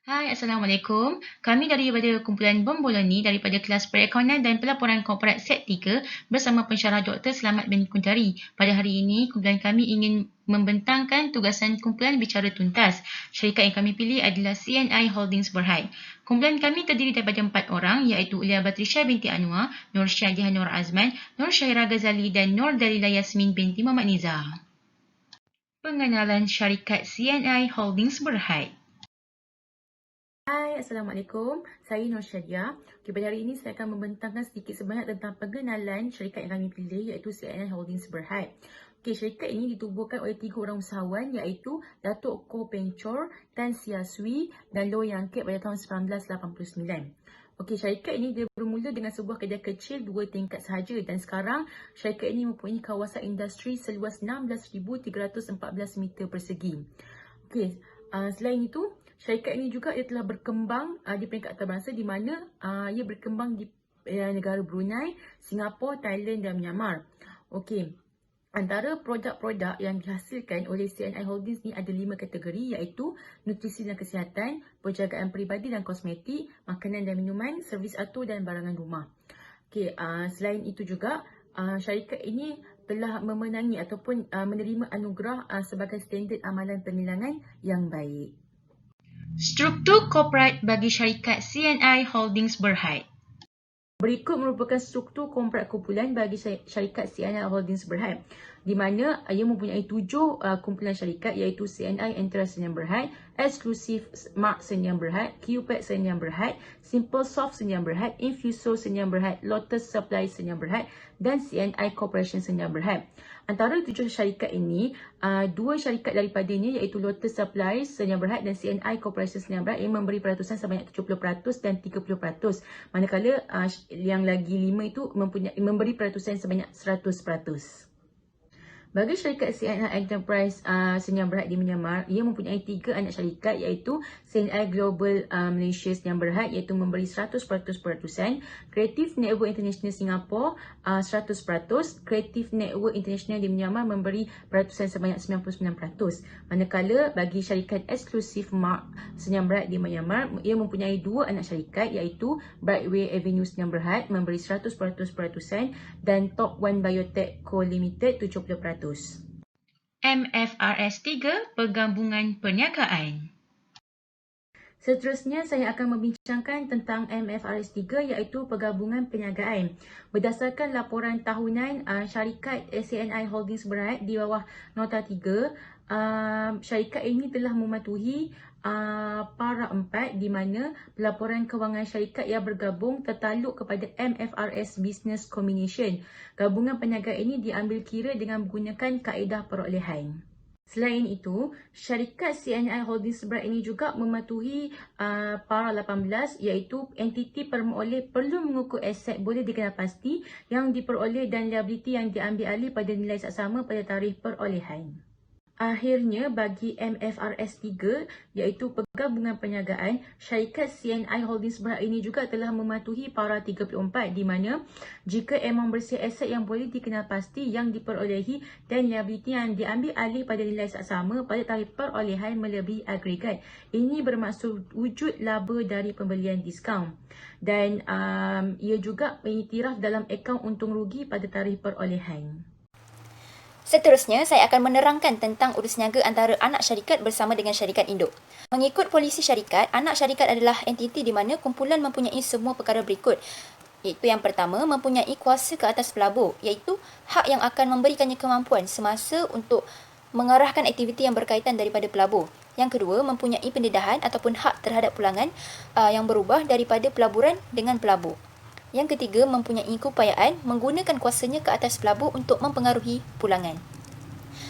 Hai, Assalamualaikum. Kami daripada kumpulan Bomboloni daripada kelas Perekonomian dan Pelaporan Korporat Set 3 bersama pensyarah Dr. Selamat bin Kuntari. Pada hari ini, kumpulan kami ingin membentangkan tugasan kumpulan bicara tuntas. Syarikat yang kami pilih adalah CNI Holdings Berhad. Kumpulan kami terdiri daripada 4 orang iaitu Ulia Batrisya binti Anwar, Nur Syadiah Nur Azman, Nur Syairah Ghazali dan Nur Dalila Yasmin binti Muhammad Nizar. Pengenalan syarikat CNI Holdings Berhad. Hai, Assalamualaikum. Saya Nur Syadia. Pada hari ini saya akan membentangkan sedikit sebanyak tentang pengenalan syarikat yang kami pilih iaitu CNI Holdings Berhad. Syarikat ini ditubuhkan oleh 3 orang usahawan iaitu Datuk Koh Peng Chor, Tan Sia Swee dan Loh Yang Kek pada tahun 1989. Syarikat ini dia bermula dengan sebuah kedai kecil 2 tingkat sahaja dan sekarang syarikat ini mempunyai kawasan industri seluas 16,314 meter persegi. Selain itu, syarikat ini juga ia telah berkembang di peringkat antarabangsa di mana ia berkembang di negara Brunei, Singapura, Thailand dan Myanmar. Antara produk-produk yang dihasilkan oleh CNI Holdings ni ada 5 kategori iaitu nutrisi dan kesihatan, penjagaan peribadi dan kosmetik, makanan dan minuman, servis atur dan barangan rumah. Selain itu juga syarikat ini telah memenangi ataupun menerima anugerah sebagai standard amalan penilangan yang baik. Struktur korporat bagi syarikat CNI Holdings Berhad. Berikut merupakan struktur korporat kumpulan bagi syarikat CNI Holdings Berhad, di mana ia mempunyai 7 kumpulan syarikat iaitu CNI Enterprise Sdn Bhd, Exclusive Smart Sdn Bhd, QPAC Sdn Bhd, Simple Soft Sdn Bhd, Infuso Sdn Bhd, Lotus Supply Sdn Bhd dan CNI Corporation Sdn Bhd. Antara 7 syarikat ini, 2 syarikat daripadanya iaitu Lotus Supply Sdn Bhd dan CNI Corporation Sdn Bhd yang memberi peratusan sebanyak 70% dan 30%. Manakala yang lagi 5 itu memberi peratusan sebanyak 100%. Bagi syarikat CNI Enterprise Sdn Bhd di Myanmar, ia mempunyai 3 anak syarikat iaitu CNI Global Malaysia Sdn Bhd iaitu memberi 100% peratusan, Creative Network International Singapore 100%, Creative Network International di Myanmar memberi peratusan sebanyak 99%. Manakala bagi syarikat Exclusive Mark Sdn Bhd di Myanmar, ia mempunyai 2 anak syarikat iaitu Brightway Avenue Sdn Bhd memberi 100% peratusan dan Top One Biotech Co Limited 70%. MFRS 3 Pergabungan Perniagaan. Seterusnya saya akan membincangkan tentang MFRS 3 iaitu Pergabungan Perniagaan. Berdasarkan laporan tahunan syarikat CNI Holdings Berhad di bawah nota 3, syarikat ini telah mematuhi para 4 di mana pelaporan kewangan syarikat yang bergabung tertaluk kepada MFRS Business Combination. Gabungan perniagaan ini diambil kira dengan menggunakan kaedah perolehan. Selain itu, syarikat CNI Holdings Berhad ini juga mematuhi para 18 iaitu entiti peroleh perlu mengukur aset boleh dikenal pasti yang diperoleh dan liability yang diambil alih pada nilai saksama pada tarikh perolehan. Akhirnya, bagi MFRS 3 iaitu Pergabungan Perniagaan, syarikat CNI Holdings Berhad ini juga telah mematuhi para 34 di mana jika amount bersih aset yang boleh dikenal pasti yang diperolehi dan liability yang diambil alih pada nilai saksama pada tarikh perolehan melebihi agregat. Ini bermaksud wujud laba dari pembelian diskaun dan ia juga mengiktiraf dalam akaun untung rugi pada tarikh perolehan. Seterusnya, saya akan menerangkan tentang urus niaga antara anak syarikat bersama dengan syarikat induk. Mengikut polisi syarikat, anak syarikat adalah entiti di mana kumpulan mempunyai semua perkara berikut. Iaitu yang pertama, mempunyai kuasa ke atas pelabur, iaitu hak yang akan memberikannya kemampuan semasa untuk mengarahkan aktiviti yang berkaitan daripada pelabur. Yang kedua, mempunyai pendedahan ataupun hak terhadap pulangan yang berubah daripada pelaburan dengan pelabur. Yang ketiga, mempunyai keupayaan menggunakan kuasanya ke atas pelabur untuk mempengaruhi pulangan.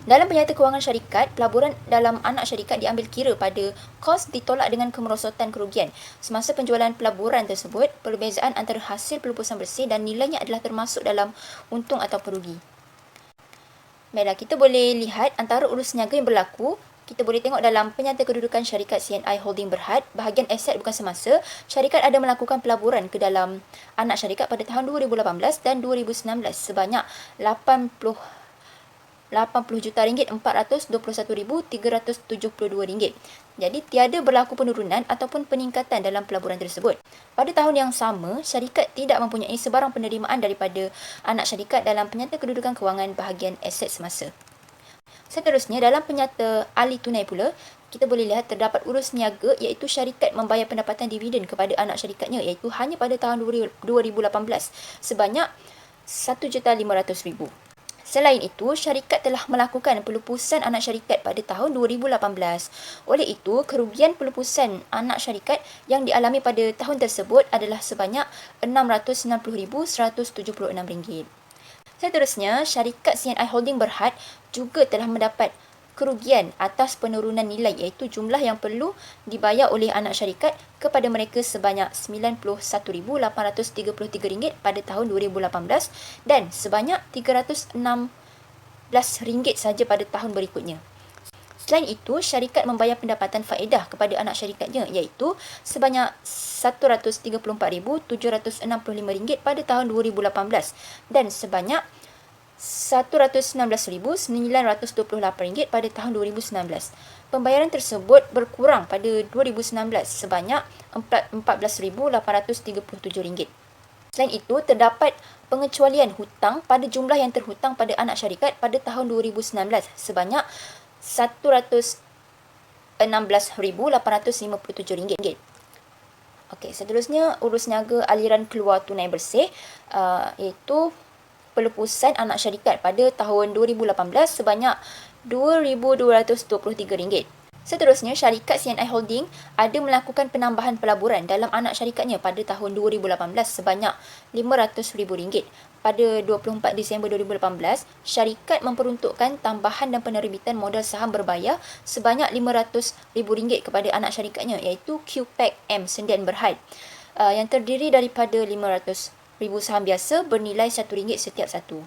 Dalam penyata kewangan syarikat, pelaburan dalam anak syarikat diambil kira pada kos ditolak dengan kemerosotan kerugian. Semasa penjualan pelaburan tersebut, perbezaan antara hasil pelupusan bersih dan nilainya adalah termasuk dalam untung atau rugi. Baiklah, kita boleh lihat antara urus niaga yang berlaku. Kita boleh tengok dalam penyata kedudukan syarikat CNI Holding Berhad, bahagian aset bukan semasa, syarikat ada melakukan pelaburan ke dalam anak syarikat pada tahun 2018 dan 2019 sebanyak 80 RM80 juta, RM421,372 ringgit. Jadi tiada berlaku penurunan ataupun peningkatan dalam pelaburan tersebut. Pada tahun yang sama, syarikat tidak mempunyai sebarang penerimaan daripada anak syarikat dalam penyata kedudukan kewangan bahagian aset semasa. Seterusnya, dalam penyata ahli tunai pula, kita boleh lihat terdapat urus niaga iaitu syarikat membayar pendapatan dividen kepada anak syarikatnya iaitu hanya pada tahun 2018 sebanyak RM1,500,000. Selain itu, syarikat telah melakukan pelupusan anak syarikat pada tahun 2018. Oleh itu, kerugian pelupusan anak syarikat yang dialami pada tahun tersebut adalah sebanyak RM690,176. Seterusnya, syarikat CNI Holding Berhad juga telah mendapat kerugian atas penurunan nilai iaitu jumlah yang perlu dibayar oleh anak syarikat kepada mereka sebanyak RM91,833 pada tahun 2018 dan sebanyak RM316 saja pada tahun berikutnya. Selain itu, syarikat membayar pendapatan faedah kepada anak syarikatnya iaitu sebanyak RM134,765 pada tahun 2018 dan sebanyak RM119,928 pada tahun 2019. Pembayaran tersebut berkurang pada 2019 sebanyak RM14,837. Selain itu, terdapat pengecualian hutang pada jumlah yang terhutang pada anak syarikat pada tahun 2019 sebanyak RM116,857. Okey, seterusnya urus niaga aliran keluar tunai bersih iaitu pelupusan anak syarikat pada tahun 2018 sebanyak RM2,223. Seterusnya, syarikat CNI Holding ada melakukan penambahan pelaburan dalam anak syarikatnya pada tahun 2018 sebanyak RM500,000. Pada 24 Disember 2018, syarikat memperuntukkan tambahan dan penerbitan modal saham berbayar sebanyak RM500,000 kepada anak syarikatnya iaitu QPAC M Sendian Berhad yang terdiri daripada 500,000 saham biasa bernilai RM1 setiap satu.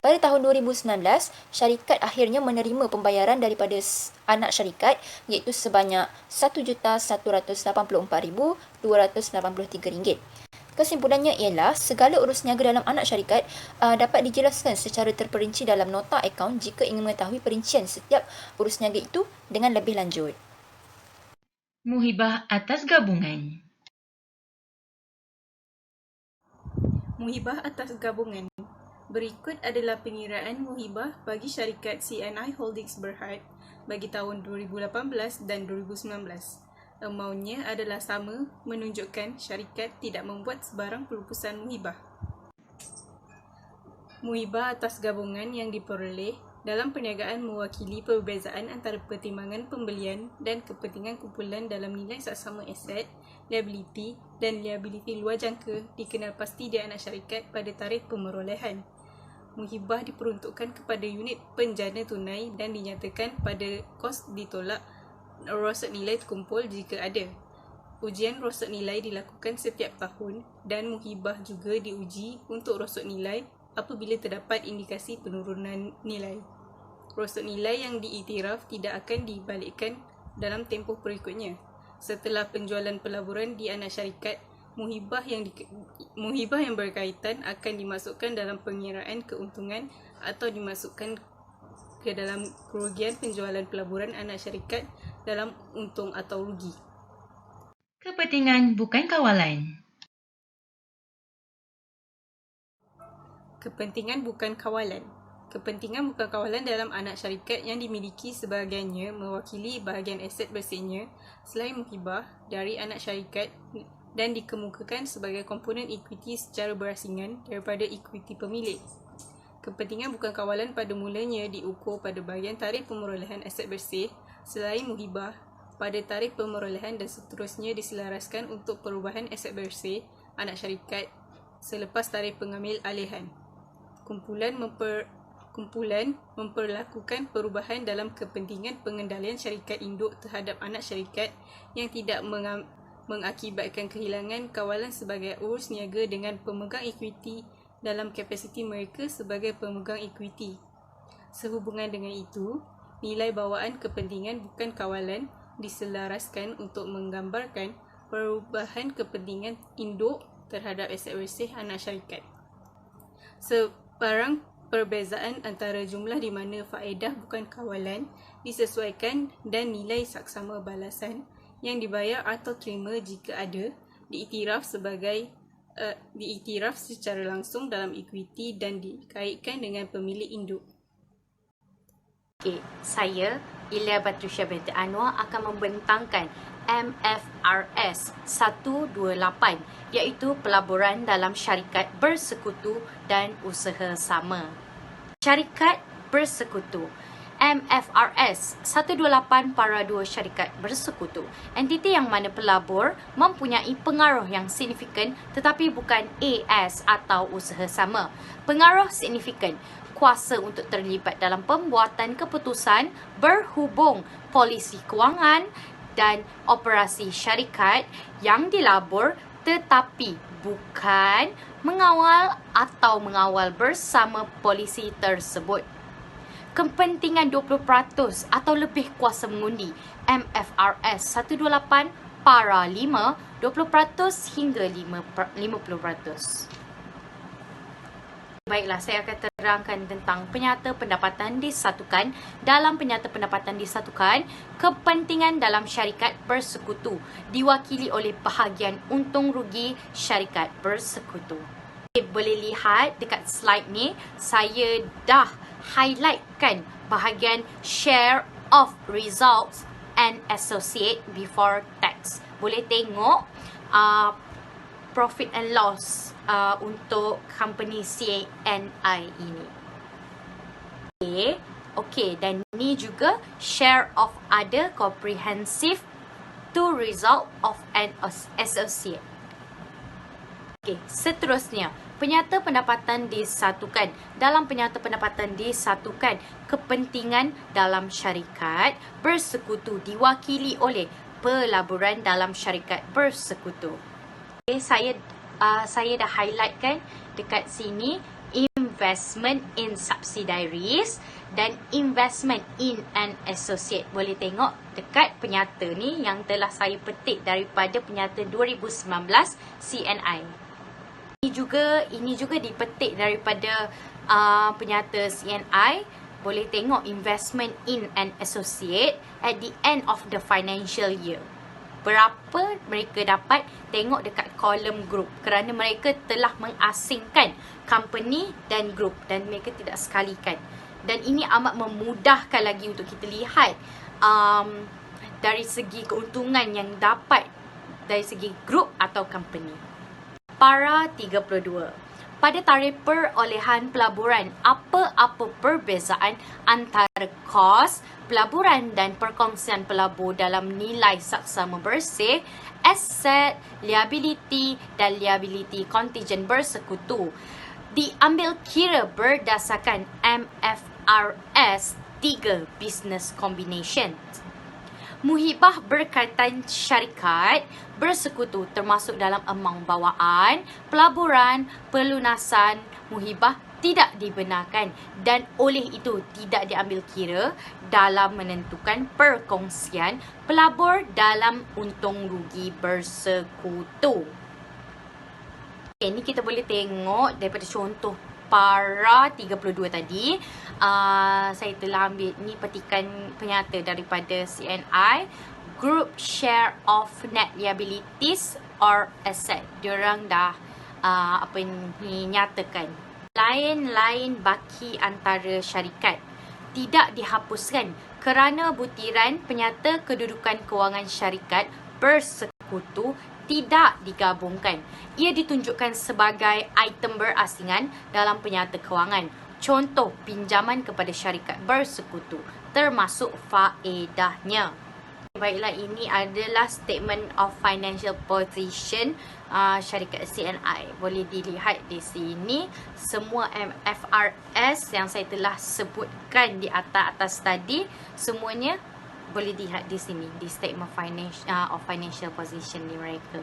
Pada tahun 2019, syarikat akhirnya menerima pembayaran daripada anak syarikat iaitu sebanyak RM1,184,283. Kesimpulannya ialah segala urus niaga dalam anak syarikat dapat dijelaskan secara terperinci dalam nota akaun jika ingin mengetahui perincian setiap urus niaga itu dengan lebih lanjut. Muhibah atas gabungan. Muhibah atas gabungan. Berikut adalah pengiraan muhibah bagi syarikat CNI Holdings Berhad bagi tahun 2018 dan 2019. Amaunnya adalah sama, menunjukkan syarikat tidak membuat sebarang pelupusan muhibah. Muhibah atas gabungan yang diperoleh dalam perniagaan mewakili perbezaan antara pertimbangan pembelian dan kepentingan kumpulan dalam nilai saksama aset, liability dan liability luar jangka dikenal pasti di anak syarikat pada tarikh pemerolehan. Muhibah diperuntukkan kepada unit penjana tunai dan dinyatakan pada kos ditolak rosad nilai terkumpul jika ada. Ujian rosad nilai dilakukan setiap tahun dan muhibah juga diuji untuk rosad nilai apabila terdapat indikasi penurunan nilai. Rosad nilai yang diiktiraf tidak akan dibalikkan dalam tempoh berikutnya. Setelah penjualan pelaburan di anak syarikat, muhibah yang berkaitan akan dimasukkan dalam pengiraan keuntungan atau dimasukkan ke dalam kerugian penjualan pelaburan anak syarikat dalam untung atau rugi. Kepentingan bukan kawalan. Kepentingan bukan kawalan. Kepentingan bukan kawalan dalam anak syarikat yang dimiliki sebahagiannya mewakili bahagian aset bersihnya selain muhibah dari anak syarikat dan dikemukakan sebagai komponen equity secara berasingan daripada equity pemilik. Kepentingan bukan kawalan pada mulanya diukur pada bahagian tarikh pemerolehan aset bersih selain muhibah pada tarikh pemerolehan dan seterusnya diselaraskan untuk perubahan aset bersih anak syarikat selepas tarikh pengambil alihan. Kumpulan memperlakukan perubahan dalam kepentingan pengendalian syarikat induk terhadap anak syarikat yang tidak mengakibatkan kehilangan kawalan sebagai urus niaga dengan pemegang equity dalam kapasiti mereka sebagai pemegang equity. Sehubungan dengan itu, nilai bawaan kepentingan bukan kawalan diselaraskan untuk menggambarkan perubahan kepentingan induk terhadap aset bersih anak syarikat. Sebarang Perbezaan antara jumlah di mana faedah bukan kawalan disesuaikan dan nilai saksama balasan yang dibayar atau terima jika ada diiktiraf secara langsung dalam ekuiti dan dikaitkan dengan pemilik induk. Saya, Ilya Batrisya binti Anwar akan membentangkan MFRS 128 iaitu pelaburan dalam syarikat bersekutu dan usaha sama. Syarikat bersekutu. MFRS 128 para dua syarikat bersekutu. Entiti yang mana pelabur mempunyai pengaruh yang signifikan tetapi bukan AS atau usaha sama. Pengaruh signifikan kuasa untuk terlibat dalam pembuatan keputusan berhubung polisi kewangan dan operasi syarikat yang dilabur tetapi bukan mengawal atau mengawal bersama polisi tersebut. Kepentingan 20% atau lebih kuasa mengundi. MFRS 128 para 5, 20% hingga 50%. Baiklah, saya akan terangkan tentang penyata pendapatan disatukan. Dalam penyata pendapatan disatukan, kepentingan dalam syarikat bersekutu diwakili oleh bahagian untung rugi syarikat bersekutu. Boleh lihat dekat slide ni, saya dah highlightkan bahagian share of results and associate before tax. Boleh tengok profit and loss untuk company CNI ini. Okey, dan ni juga share of other comprehensive to result of an associate. Okey, seterusnya, penyata pendapatan disatukan. Dalam penyata pendapatan disatukan, kepentingan dalam syarikat bersekutu diwakili oleh pelaburan dalam syarikat bersekutu. Okay, saya dah highlightkan dekat sini investment in subsidiaries dan investment in an associate. Boleh tengok dekat penyata ni yang telah saya petik daripada penyata 2019 CNI. Ini juga dipetik daripada penyata CNI. Boleh tengok investment in an associate at the end of the financial year. Berapa mereka dapat, tengok dekat kolom group, kerana mereka telah mengasingkan company dan group dan mereka tidak sekalikan. Dan ini amat memudahkan lagi untuk kita lihat dari segi keuntungan yang dapat dari segi group atau company. Para 32. Pada tarikh perolehan pelaburan, apa-apa perbezaan antara kos pelaburan dan perkongsian pelabur dalam nilai saksama bersih, aset, liability dan liability contingent bersekutu diambil kira berdasarkan MFRS 3 Business Combination. Muhibah berkaitan syarikat bersekutu termasuk dalam amang bawaan, pelaburan, pelunasan, muhibah tidak dibenarkan dan oleh itu tidak diambil kira dalam menentukan perkongsian pelabur dalam untung rugi bersekutu. Ini kita boleh tengok daripada contoh para 32 tadi. Saya telah ambil ni petikan penyata daripada CNI. Group share of net liabilities or asset. Diorang dah nyatakan. Lain-lain baki antara syarikat tidak dihapuskan kerana butiran penyata kedudukan kewangan syarikat bersekutu tidak digabungkan. Ia ditunjukkan sebagai item berasingan dalam penyata kewangan. Contoh pinjaman kepada syarikat bersekutu termasuk faedahnya. Baiklah, ini adalah statement of financial position syarikat CNI. Boleh dilihat di sini semua MFRS yang saya telah sebutkan di atas tadi, semuanya boleh dilihat di sini di statement of financial position di mereka.